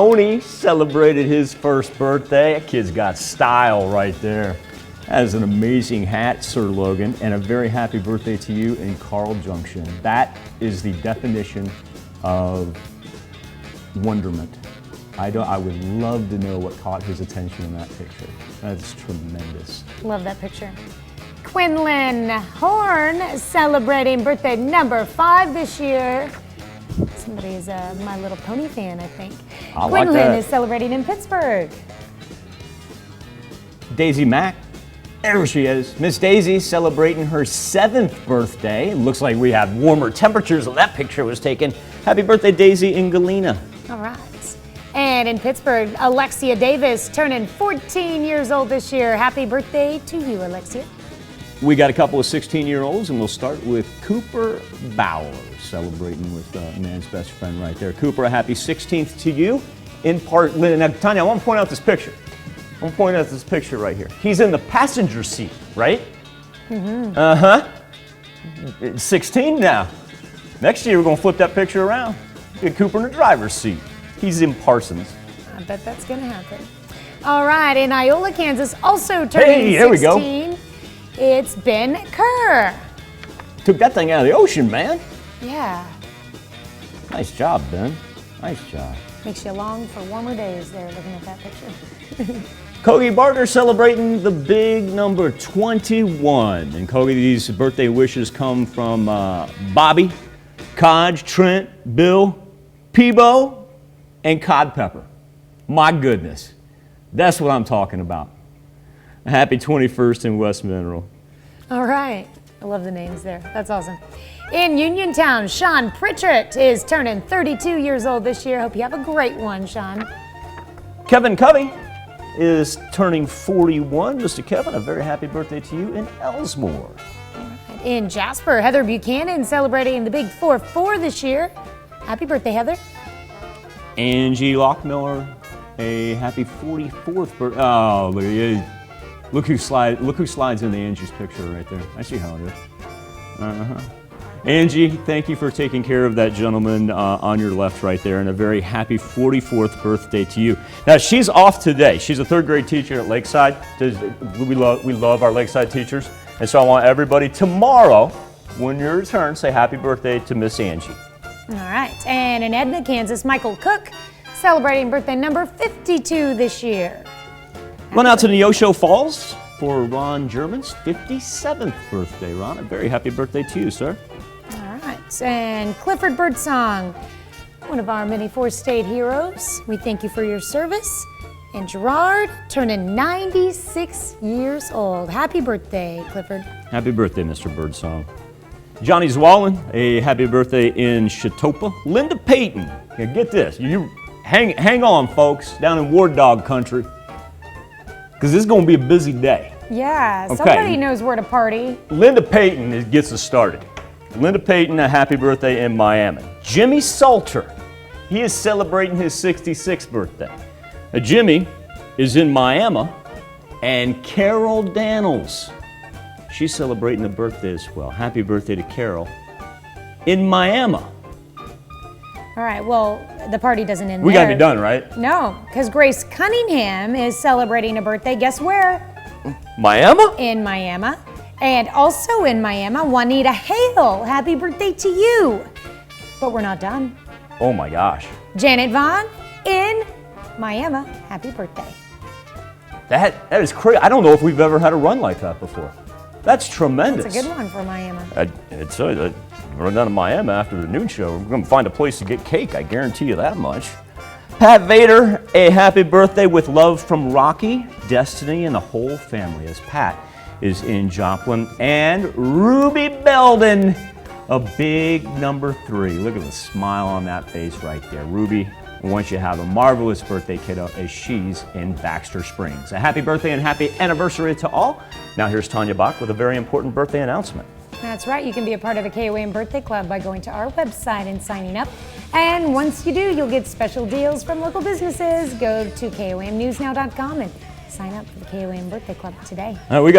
Tony celebrated his first birthday. That kid's got style right there. That is an amazing hat, Sir Logan, and a very happy birthday to you in Carl Junction. That is the definition of wonderment. I would love to know what caught his attention in that picture. That's tremendous. Love that picture. Quinlan Horn celebrating birthday number 5 this year. Somebody's a My Little Pony fan, I think. Quinlan is celebrating in Pittsburgh. Daisy Mack, there she is. Miss Daisy celebrating her 7th birthday. Looks like we have warmer temperatures when that picture was taken. Happy birthday, Daisy in Galena. All right. And in Pittsburgh, Alexia Davis turning 14 years old this year. Happy birthday to you, Alexia. We got a couple of 16-year-olds, and we'll start with Cooper Bowers, celebrating with man's best friend right there. Cooper, a happy 16th to you in Parkland. Now, Tanya, I want to point out this picture. I want to point out this picture right here. He's in the passenger seat, right? Mm-hmm. Uh-huh. 16 now. Next year, we're going to flip that picture around. Get Cooper in the driver's seat. He's in Parsons. I bet that's going to happen. All right, in Iola, Kansas, also turning 16. There we go. It's Ben Kerr. Took that thing out of the ocean, man. Yeah. Nice job, Ben. Nice job. Makes you long for warmer days there looking at that picture. Kogi Barter celebrating the big number 21. And Kogi, these birthday wishes come from Bobby, Codge, Trent, Bill, Peebo, and Cod Pepper. My goodness. That's what I'm talking about. A happy 21st in West Mineral. All right. I love the names there. That's awesome. In Uniontown, Sean Pritchett is turning 32 years old this year. Hope you have a great one, Sean. Kevin Covey is turning 41. Mr. Kevin, a very happy birthday to you in Ellsmore. All right. In Jasper, Heather Buchanan celebrating the big 4-4 this year. Happy birthday, Heather. Angie Lockmiller, a happy 44th birthday. Oh, look at you. Look who slides into Angie's picture right there. I see how it is. Uh-huh. Angie, thank you for taking care of that gentleman on your left right there, and a very happy 44th birthday to you. Now, she's off today. She's a 3rd grade teacher at Lakeside. We love our Lakeside teachers, and so I want everybody tomorrow, when you return, say happy birthday to Miss Angie. All right, and in Edna, Kansas, Michael Cook celebrating birthday number 52 this year. Run out to Neosho Falls for Ron German's 57th birthday. Ron, a very happy birthday to you, sir. All right, and Clifford Birdsong, one of our many 4-state heroes. We thank you for your service. And Gerard turning 96 years old. Happy birthday, Clifford. Happy birthday, Mr. Birdsong. Johnny Zwollen, a happy birthday in Chetopa. Linda Payton, now get this, you hang on, folks, down in Ward Dog country, because this is going to be a busy day. Yeah, okay. Somebody knows where to party. Linda Payton gets us started. Linda Payton, a happy birthday in Miami. Jimmy Salter, he is celebrating his 66th birthday. Now, Jimmy is in Miami, and Carol Daniels, she's celebrating a birthday as well. Happy birthday to Carol in Miami. All right, well, the party doesn't end there. We got to be done, right? No, because Grace Cunningham is celebrating a birthday. Guess where? Miami? In Miami. And also in Miami, Juanita Hale. Happy birthday to you. But we're not done. Oh my gosh. Janet Vaughn in Miami. Happy birthday. That is crazy. I don't know if we've ever had a run like that before. That's tremendous. That's a good one for Miami. I'd run down to Miami after the noon show. We're going to find a place to get cake. I guarantee you that much. Pat Vader, a happy birthday with love from Rocky, Destiny, and the whole family, as Pat is in Joplin. And Ruby Belden, a big number 3. Look at the smile on that face right there. Ruby, I want you to have a marvelous birthday, kiddo, as she's in Baxter Springs. A happy birthday and happy anniversary to all. Now here's Tanya Bach with a very important birthday announcement. That's right. You can be a part of the KOAM Birthday Club by going to our website and signing up. And once you do, you'll get special deals from local businesses. Go to KOAMnewsnow.com and sign up for the KOAM Birthday Club today. We got